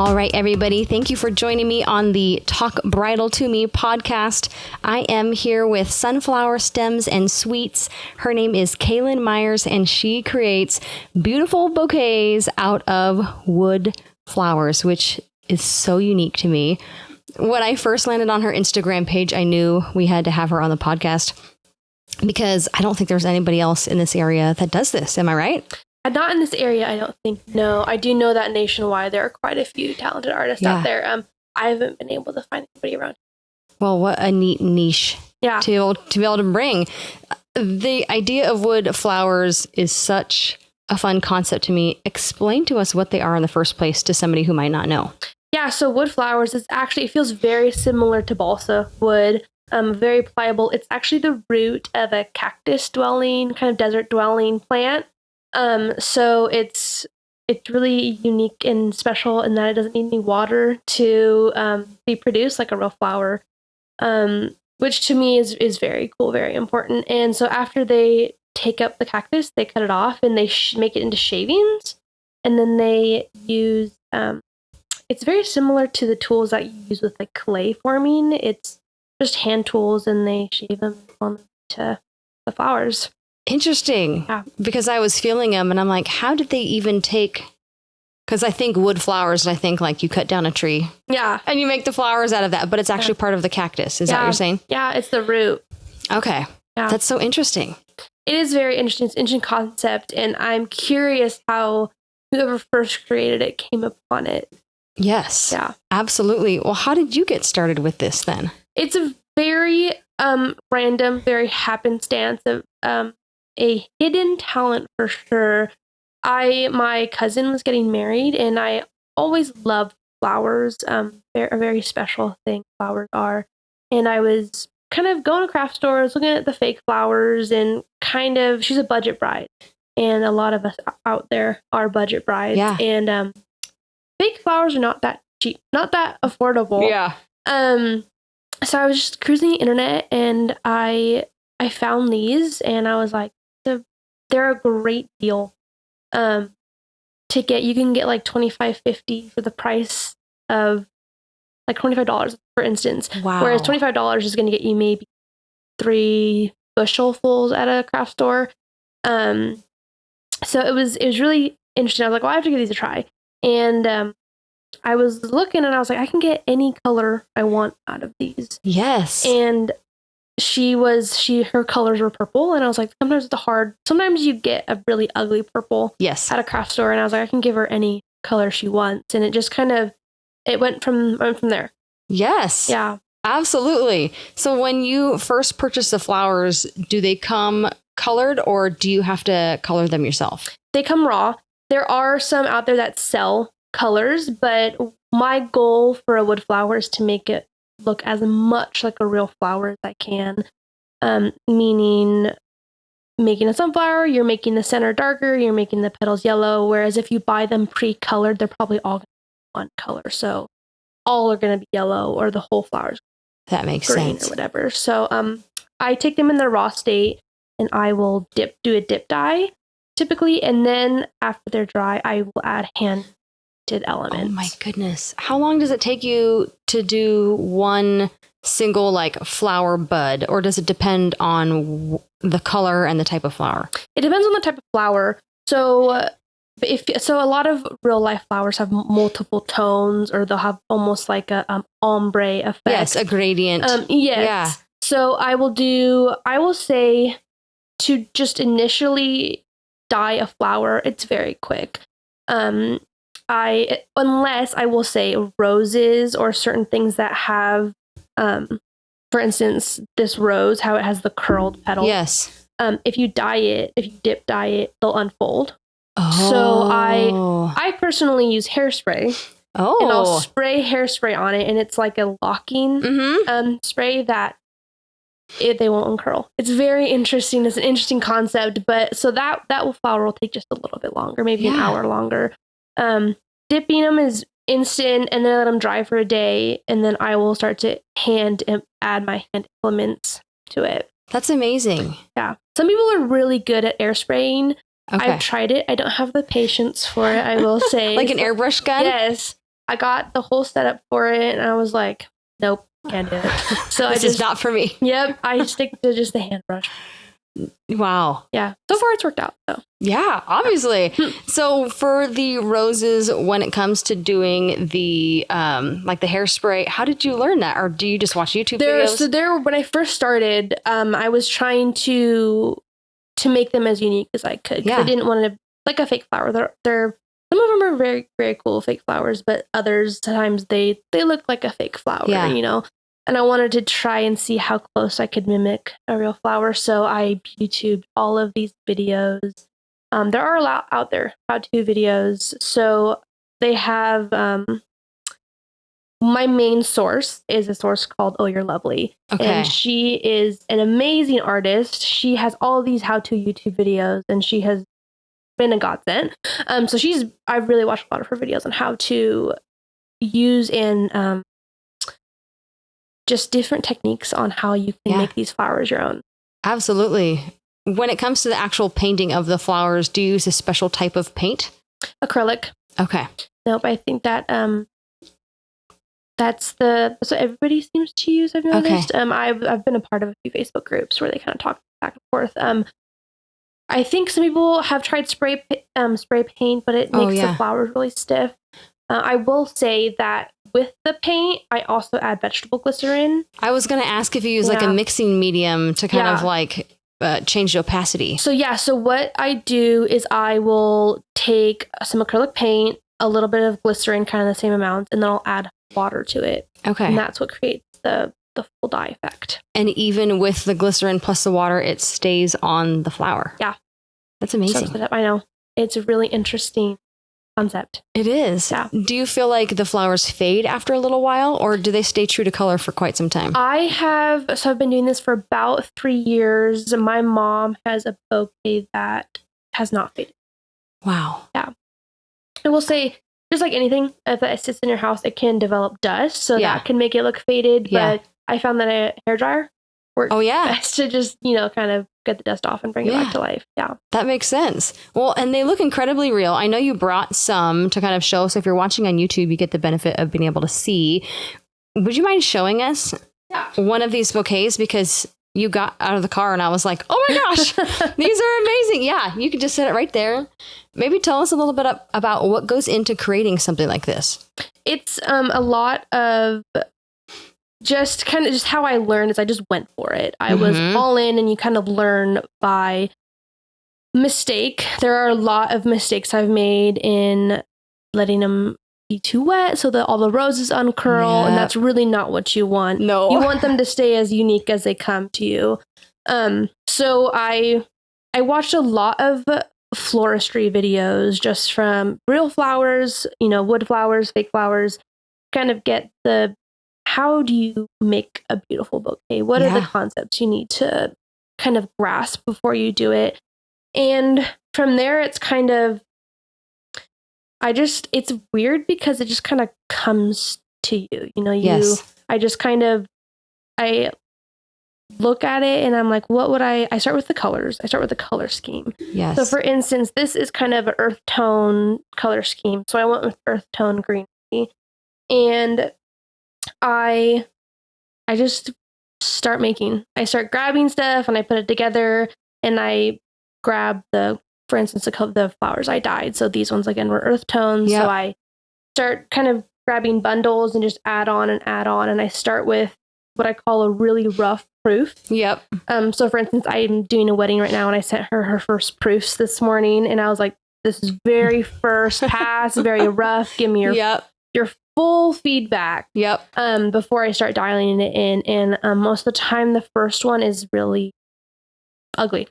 All right, everybody. Thank you for joining me on the Talk Bridal to Me podcast. I am here with Sunflower Stems and Sweets. Her name is Kaylyn Myers, and she creates beautiful bouquets out of wood flowers, which is so unique to me. When I first landed on her Instagram page, I knew we had to have her on the podcast because I don't think there's anybody else in this area that does this. Am I right? Not in this area, I don't think. No, I do know that nationwide there are quite a few talented artists out there. I haven't been able to find anybody around. Well, what a neat niche to be able to bring. The idea of wood flowers is such a fun concept to me. Explain to us what they are in the first place to somebody who might not know. Yeah, so wood flowers is actually, it feels very similar to balsa wood. Very pliable. It's actually the root of a cactus dwelling, kind of desert dwelling plant. So it's really unique and special in that it doesn't need any water to be produced like a real flower, which to me is very cool, very important. And so after they take up the cactus, they cut it off and they make it into shavings, and then they use it's very similar to the tools that you use with like clay forming. It's just hand tools, and they shave them to the flowers. Interesting. Yeah. Because I was feeling them and I'm like, how did they even take, because I think wood flowers and I think like you cut down a tree. Yeah. And you make the flowers out of that, but it's actually part of the cactus. Is that what you're saying? Yeah, it's the root. Okay. Yeah. That's so interesting. It is very interesting. It's an interesting concept, and I'm curious how whoever first created it came upon it. Yes. Yeah. Absolutely. Well, how did you get started with this then? It's a very random, very happenstance of a hidden talent for sure. My cousin was getting married, and I always loved flowers. They're a very special thing, flowers are. And I was kind of going to craft stores, looking at the fake flowers, and kind of, she's a budget bride. And a lot of us out there are budget brides. Yeah. And fake flowers are not that cheap, not that affordable. Yeah. So I was just cruising the internet, and I found these, and I was like, they're a great deal. To get, you can get like $25.50 for the price of like $25, for instance. Wow. Whereas $25 is going to get you maybe 3 bushelsfuls at a craft store. So it was really interesting. I was like, well, I have to give these a try. And I was looking, and I was like, I can get any color I want out of these. Yes. And her colors were purple, and I was like, sometimes you get a really ugly purple at a craft store, and I was like, I can give her any color she wants. And it just kind of, it went from there. Yes. Yeah. Absolutely. So when you first purchase the flowers, do they come colored, or do you have to color them yourself? They come raw. There are some out there that sell colors, but my goal for a wood flower is to make it look as much like a real flower as I can. Meaning making a sunflower, you're making the center darker, you're making the petals yellow, whereas if you buy them pre-colored, they're probably all going to be one color. So all are going to be yellow, or the whole flower's that makes green sense. Or whatever. So I take them in their raw state, and I will do a dip dye typically, and then after they're dry, I will add hand elements. Oh my goodness. How long does it take you to do one single like flower bud, or does it depend on the color and the type of flower? It depends on the type of flower. So a lot of real life flowers have multiple tones, or they'll have almost like a ombre effect. Yes, a gradient. Yes. Yeah. So I will say to just initially dye a flower, it's very quick. Unless I will say roses or certain things that have, for instance, this rose, how it has the curled petals. Yes. If you dip dye it, they'll unfold. Oh. So I personally use hairspray. Oh. And I'll spray hairspray on it, and it's like a locking spray that they won't uncurl. It's very interesting. It's an interesting concept, but so that flower will take just a little bit longer, maybe an hour longer. Dipping them is instant, and then I let them dry for a day, and then I will start to add my hand implements to it. That's amazing. Yeah. Some people are really good at air spraying. Okay. I've tried it. I don't have the patience for it, I will say. Like an airbrush gun? Yes. I got the whole setup for it, and I was like, nope, can't do it. So This is not for me. Yep, I stick to just the hand brush. Wow. Yeah. So far, it's worked out. So. Yeah, obviously. So for the roses, when it comes to doing the like the hairspray, how did you learn that, or do you just watch YouTube videos? So when I first started, I was trying to make them as unique as I could. Yeah. I didn't want to like a fake flower. They're some of them are very, very cool fake flowers, but others times they look like a fake flower. Yeah. You know. And I wanted to try and see how close I could mimic a real flower. So I YouTubed all of these videos. There are a lot out there, how-to videos. So they have, my main source is a source called Oh You're Lovely. Okay. And she is an amazing artist. She has all these how-to YouTube videos, and she has been a godsend. So I've really watched a lot of her videos on how to use and just different techniques on how you can make these flowers your own. Absolutely. When it comes to the actual painting of the flowers, do you use a special type of paint? Acrylic. Okay. Nope. I think that that's what everybody seems to use. I've noticed. Okay. I've been a part of a few Facebook groups where they kind of talk back and forth. I think some people have tried spray paint, but it makes the flowers really stiff. I will say that with the paint, I also add vegetable glycerin. I was going to ask if you use like a mixing medium to kind of like change the opacity. So what I do is I will take some acrylic paint, a little bit of glycerin, kind of the same amount, and then I'll add water to it. Okay. And that's what creates the full dye effect. And even with the glycerin plus the water, it stays on the flower. Yeah. That's amazing. I know. It's a really interesting concept. It is. Yeah. Do you feel like the flowers fade after a little while, or do they stay true to color for quite some time? I've been doing this for about 3 years. My mom has a bouquet that has not faded. Wow. Yeah. I will say, just like anything, if it sits in your house, it can develop dust, so that can make it look faded. But I found that a hairdryer works best to just, kind of get the dust off and bring it back to life. Yeah. That makes sense. Well, and they look incredibly real. I know you brought some to kind of show. So if you're watching on YouTube, you get the benefit of being able to see. Would you mind showing us one of these bouquets? Because you got out of the car and I was like, oh my gosh, these are amazing. Yeah, you can just set it right there. Maybe tell us a little bit about what goes into creating something like this. It's a lot of just how I learned is I just went for it. I was all in, and you kind of learn by mistake. There are a lot of mistakes I've made in letting them be too wet so that all the roses uncurl, and that's really not what you want. No. You want them to stay as unique as they come to you. So I watched a lot of floristry videos just from real flowers, wood flowers, fake flowers, kind of get how do you make a beautiful bouquet? What are the concepts you need to kind of grasp before you do it? And from there, it's kind of, it's weird because it just kind of comes to you, I look at it and I'm like, what would I start with the colors. I start with the color scheme. Yes. So for instance, this is kind of an earth tone color scheme. So I went with earth tone green. And I just start making. I start grabbing stuff and I put it together, and I grab for instance, the flowers I dyed. So these ones again were earth tones. Yep. So I start kind of grabbing bundles and just add on. And I start with what I call a really rough proof. Yep. So for instance, I'm doing a wedding right now, and I sent her first proofs this morning, and I was like, this is very first pass, very rough. Give me your full feedback. Yep. Before I start dialing it in. And most of the time, the first one is really ugly.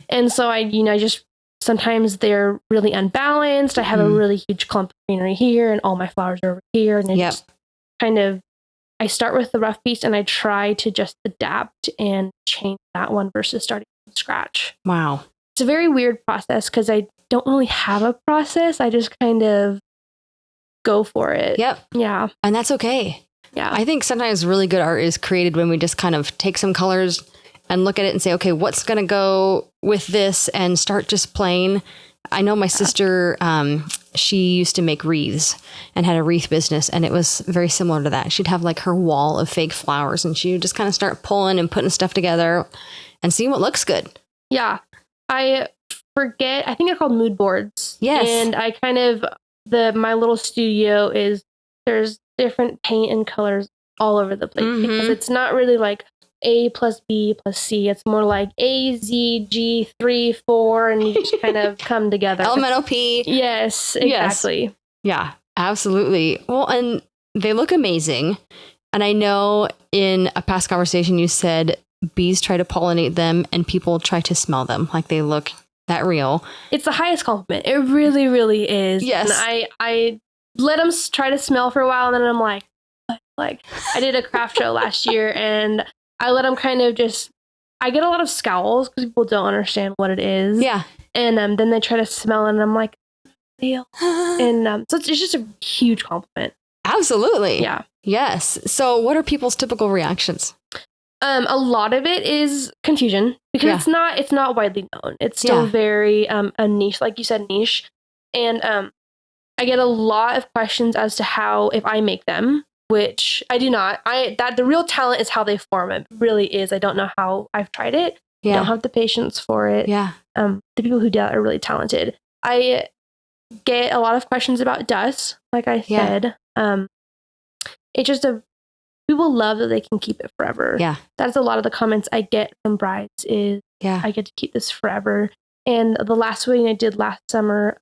And so I just, sometimes they're really unbalanced. I have a really huge clump of greenery here, and all my flowers are over here. And it's just kind of, I start with the rough piece and I try to just adapt and change that one versus starting from scratch. Wow. It's a very weird process because I don't really have a process. I just kind of go for it. Yep. Yeah. And that's okay. Yeah. I think sometimes really good art is created when we just kind of take some colors and look at it and say, okay, what's going to go with this, and start just playing. I know my sister she used to make wreaths and had a wreath business. And it was very similar to that. She'd have like her wall of fake flowers and she would just kind of start pulling and putting stuff together and seeing what looks good. Yeah. I forget, I think they're called mood boards. Yes. And I kind of, my little studio is, there's different paint and colors all over the place because it's not really like A plus B plus C. It's more like A, Z, G, 3, 4, and you just kind of come together. Elemental P. Yes, exactly. Yes. Yeah, absolutely. Well, and they look amazing. And I know in a past conversation you said bees try to pollinate them and people try to smell them like they look that real. It's the highest compliment. It really, really is. Yes. And I let them try to smell for a while, and then I'm like, what? Like, I did a craft show last year, and I let them kind of just, I get a lot of scowls because people don't understand what it is. Yeah. And then they try to smell it, and I'm like, deal. And so it's just a huge compliment. Absolutely. Yeah. Yes. So what are people's typical reactions? A lot of it is confusion because it's not widely known. It's still very a niche, like you said, niche. And I get a lot of questions as to how, if I make them, which I do not. The real talent is how they form. It really is. I don't know how. I've tried it. I don't have the patience for it. Yeah. The people who do that are really talented. I get a lot of questions about dust, like I said. It's just people love that they can keep it forever. Yeah. That's a lot of the comments I get from brides is, I get to keep this forever. And the last wedding I did last summer,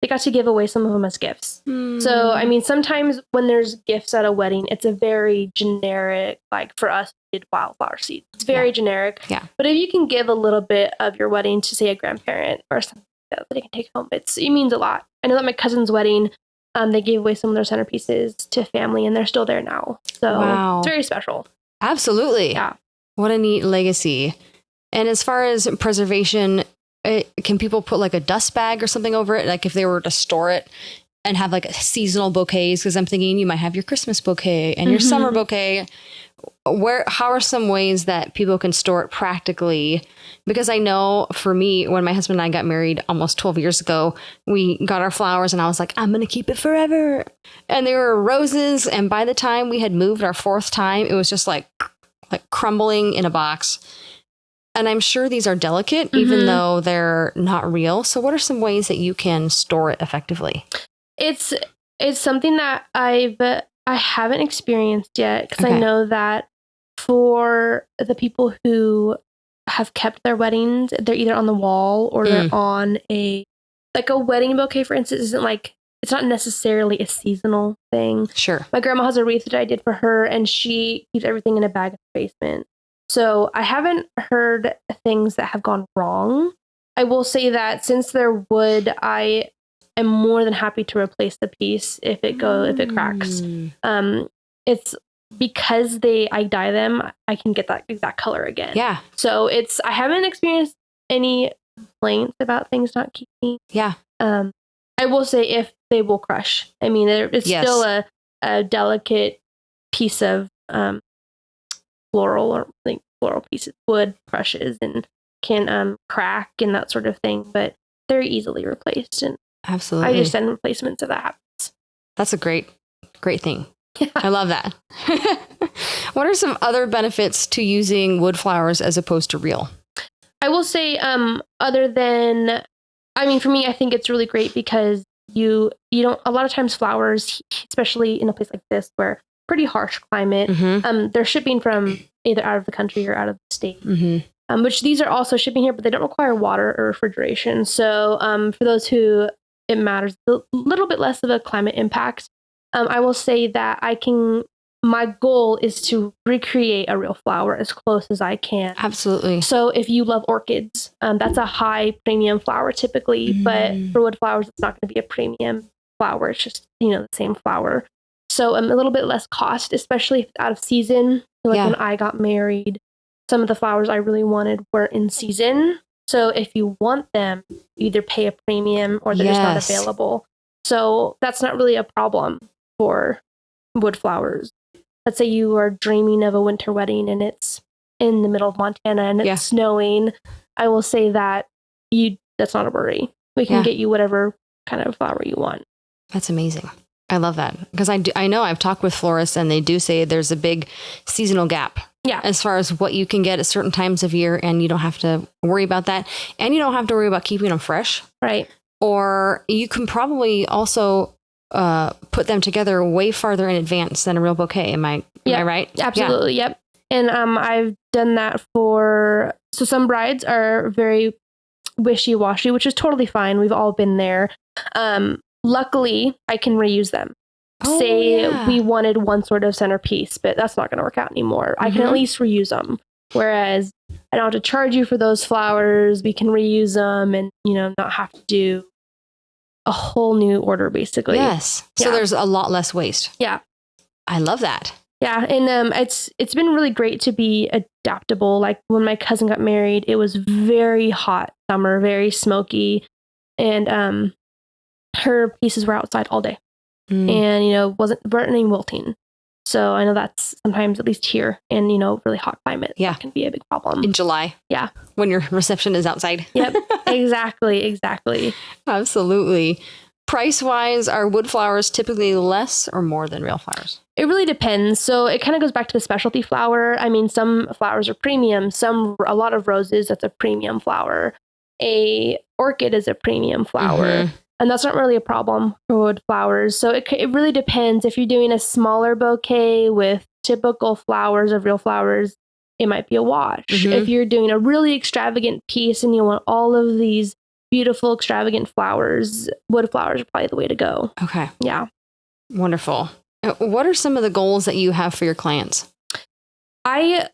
they got to give away some of them as gifts. So, I mean, sometimes when there's gifts at a wedding, it's a very generic, like for us, we did wildflower seeds. It's very generic. Yeah. But if you can give a little bit of your wedding to, say, a grandparent or something that they can take home, it means a lot. I know that my cousin's wedding, they gave away some of their centerpieces to family, and they're still there now. So it's very special. Absolutely. Yeah. What a neat legacy. And as far as preservation, can people put like a dust bag or something over it? Like if they were to store it and have like seasonal bouquets, because I'm thinking you might have your Christmas bouquet and your summer bouquet. How are some ways that people can store it practically? Because I know for me, when my husband and I got married almost 12 years ago, we got our flowers and I was like, I'm going to keep it forever. And they were roses. And by the time we had moved our fourth time, it was just like crumbling in a box. And I'm sure these are delicate, even though they're not real. So what are some ways that you can store it effectively? It's something that I haven't experienced yet, because I know that for the people who have kept their weddings, they're either on the wall or they're on a wedding bouquet, for instance, isn't like, it's not necessarily a seasonal thing. Sure. My grandma has a wreath that I did for her, and she keeps everything in a bag in the basement. So I haven't heard things that have gone wrong. I will say that since they're wood, I am more than happy to replace the piece if it cracks. It's because I dye them, I can get that exact color again. Yeah. So I haven't experienced any complaints about things not keeping. Yeah. I will say if they will crush. I mean, it's still a delicate piece of floral pieces. Wood crushes and can crack and that sort of thing, but they're easily replaced. And absolutely, I just send replacements if that happens. That's a great thing. Yeah. I love that. What are some other benefits to using wood flowers as opposed to real? I will say, other than, I mean, for me, I think it's really great because you don't, a lot of times flowers, especially in a place like this where pretty harsh climate, they're shipping from either out of the country or out of the state, which these are also shipping here, but they don't require water or refrigeration. So for those who it matters a little bit less of a climate impact, I will say that my goal is to recreate a real flower as close as I can. Absolutely. So if you love orchids, that's a high premium flower typically, but for wood flowers, it's not going to be a premium flower. It's just, the same flower. So a little bit less cost, especially if it's out of season. Like when I got married, some of the flowers I really wanted were in season. So if you want them, you either pay a premium or they're just not available. So that's not really a problem for wood flowers. Let's say you are dreaming of a winter wedding and it's in the middle of Montana and it's snowing. I will say that that's not a worry. We can get you whatever kind of flower you want. That's amazing. I love that because I know I've talked with florists and they do say there's a big seasonal gap. Yeah. As far as what you can get at certain times of year, and you don't have to worry about that. And you don't have to worry about keeping them fresh. Right. Or you can probably also put them together way farther in advance than a real bouquet. Am I right? Absolutely. Yeah. Yep. And I've done that so some brides are very wishy-washy, which is totally fine. We've all been there. Luckily, I can reuse them. We wanted one sort of centerpiece, but that's not going to work out anymore. I can at least reuse them. Whereas I don't have to charge you for those flowers. We can reuse them and, not have to do a whole new order, basically. Yes. So there's a lot less waste. Yeah. I love that. Yeah. And it's been really great to be adaptable. Like when my cousin got married, it was very hot summer, very smoky. And her pieces were outside all day. And, wasn't burning, wilting. So I know that's sometimes, at least here in, really hot climate, that can be a big problem. In July. Yeah. When your reception is outside. Yep. Exactly. Absolutely. Price-wise, are wood flowers typically less or more than real flowers? It really depends. So it kind of goes back to the specialty flower. I mean, some flowers are premium. A lot of roses, that's a premium flower. A orchid is a premium flower. And that's not really a problem for wood flowers. So it really depends. If you're doing a smaller bouquet with typical flowers of real flowers, it might be a wash. If you're doing a really extravagant piece and you want all of these beautiful, extravagant flowers, wood flowers are probably the way to go. Okay. Yeah. Wonderful. What are some of the goals that you have for your clients?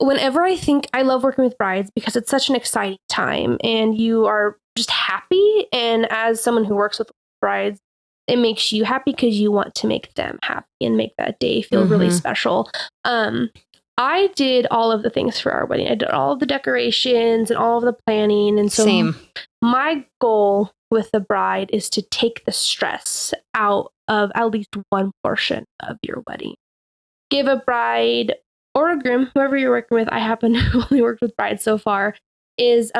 Whenever I love working with brides because it's such an exciting time and you are just happy. And as someone who works with brides, it makes you happy because you want to make them happy and make that day feel really special. I did all of the things for our wedding. I did all of the decorations and all of the planning. And so my goal with the bride is to take the stress out of at least one portion of your wedding. Give a bride or a groom, whoever you're working with, I happen to only worked with brides so far, is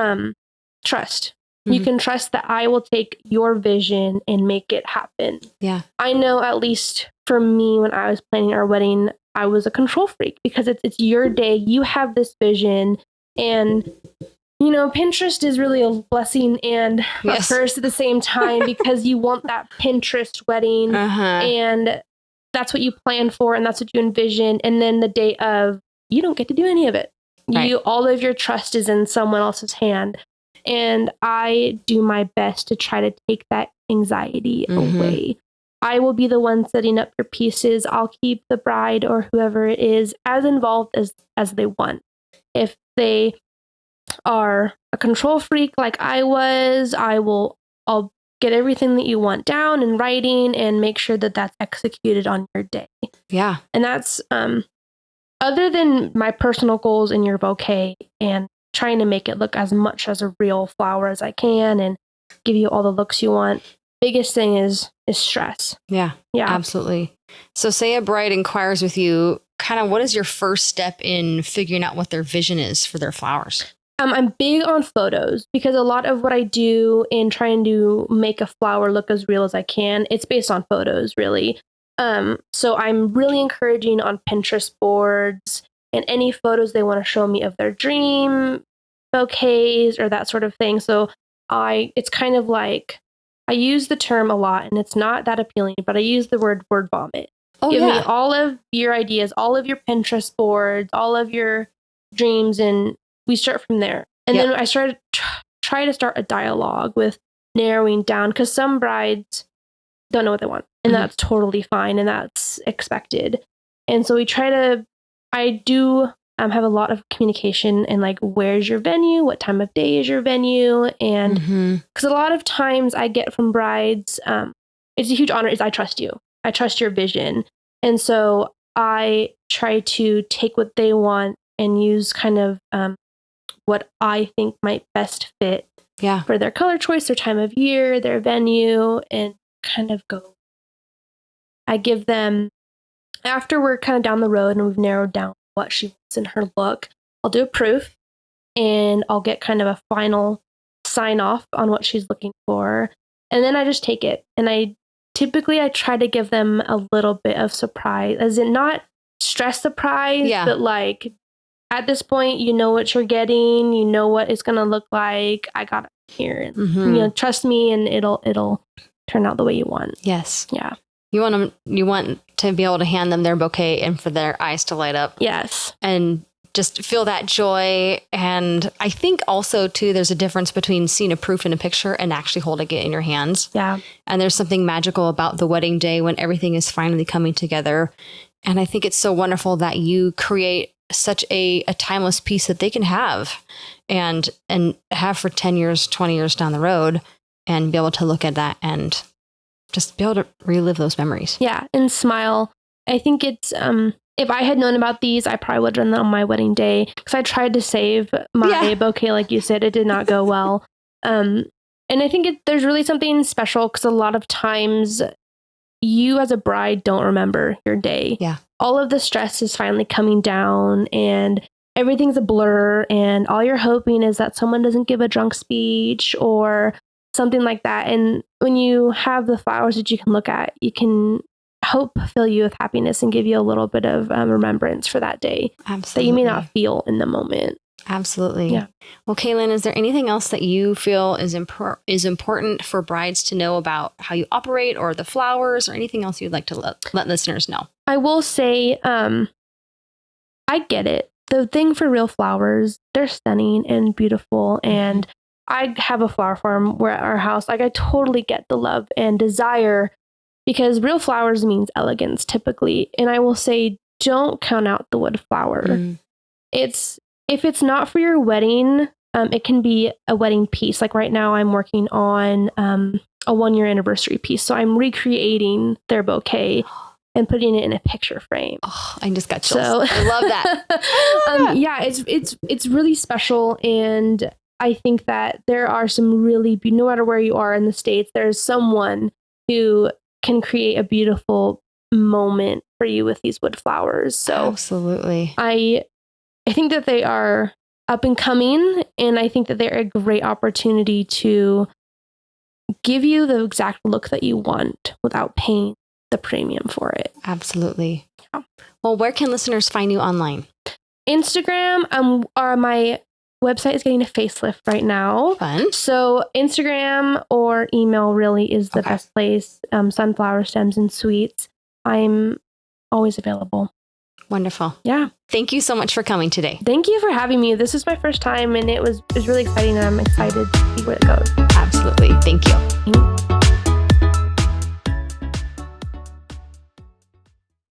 trust. You can trust that I will take your vision and make it happen. Yeah. I know, at least for me, when I was planning our wedding, I was a control freak because it's your day. You have this vision. And, Pinterest is really a blessing and a curse at the same time because you want that Pinterest wedding. And that's what you plan for. And that's what you envision. And then the day of, you don't get to do any of it. Right. All of your trust is in someone else's hand. And I do my best to try to take that anxiety away. I will be the one setting up your pieces. I'll keep the bride or whoever it is as involved as they want. If they are a control freak like I was, I'll get everything that you want down in writing and make sure that that's executed on your day. Yeah. And that's other than my personal goals in your bouquet and trying to make it look as much as a real flower as I can and give you all the looks you want. Biggest thing is stress. Yeah. Absolutely. So say a bride inquires with you, kind of what is your first step in figuring out what their vision is for their flowers? I'm big on photos because a lot of what I do in trying to make a flower look as real as I can, it's based on photos, really. So I'm really encouraging on Pinterest boards and any photos they want to show me of their dream bouquets or that sort of thing. So it's kind of like, I use the term a lot and it's not that appealing, but I use the word vomit. Give me all of your ideas, all of your Pinterest boards, all of your dreams, and we start from there. And then I started try to start a dialogue with narrowing down because some brides don't know what they want, and that's totally fine and that's expected. And so I do have a lot of communication and like, where's your venue? What time of day is your venue? And because a lot of times I get from brides, it's a huge honor is I trust you. I trust your vision. And so I try to take what they want and use kind of what I think might best fit for their color choice, their time of year, their venue, and kind of go. I give them, after we're kind of down the road and we've narrowed down what she wants in her look, I'll do a proof and I'll get kind of a final sign off on what she's looking for. And then I just take it. And I try to give them a little bit of surprise, as in not stress surprise, but like at this point, you know what you're getting, you know what it's going to look like. I got it here. And, you know, trust me, and it'll turn out the way you want. Yes. Yeah. You want to be able to hand them their bouquet and for their eyes to light up. Yes. And just feel that joy. And I think also too, there's a difference between seeing a proof in a picture and actually holding it in your hands. Yeah. And there's something magical about the wedding day when everything is finally coming together. And I think it's so wonderful that you create such a timeless piece that they can have and have for 10 years, 20 years down the road, and be able to look at that and just be able to relive those memories. Yeah. And smile. I think it's, if I had known about these, I probably would have done that on my wedding day, because I tried to save my bouquet. Like you said, it did not go well. And I think there's really something special, because a lot of times you as a bride don't remember your day. Yeah. All of the stress is finally coming down and everything's a blur, and all you're hoping is that someone doesn't give a drunk speech or something like that. And when you have the flowers that you can look at, you can hope fill you with happiness and give you a little bit of remembrance for that day. Absolutely. That you may not feel in the moment. Absolutely. Yeah. Well, Kaylyn, is there anything else that you feel is important for brides to know about how you operate, or the flowers, or anything else you'd like to let listeners know? I will say, I get it. The thing for real flowers, they're stunning and beautiful. And I have a flower farm where at our house, like I totally get the love and desire, because real flowers means elegance typically. And I will say, don't count out the wood flower. If it's not for your wedding, it can be a wedding piece. Like right now I'm working on a 1-year anniversary piece. So I'm recreating their bouquet and putting it in a picture frame. Oh, I just got chills. So, I love that. Yeah, it's really special. And I think that there are some really, no matter where you are in the States, there's someone who can create a beautiful moment for you with these wood flowers. So absolutely. I think that they are up and coming, and I think that they're a great opportunity to give you the exact look that you want without paying the premium for it. Absolutely. Yeah. Well, where can listeners find you online? Instagram, or my website is getting a facelift right now. Fun. So Instagram or email really is the best place. Sunflowerstemsandsweets. I'm always available. Wonderful. Yeah. Thank you so much for coming today. Thank you for having me. This is my first time, and it was really exciting, and I'm excited to see where it goes. Absolutely. Thank you.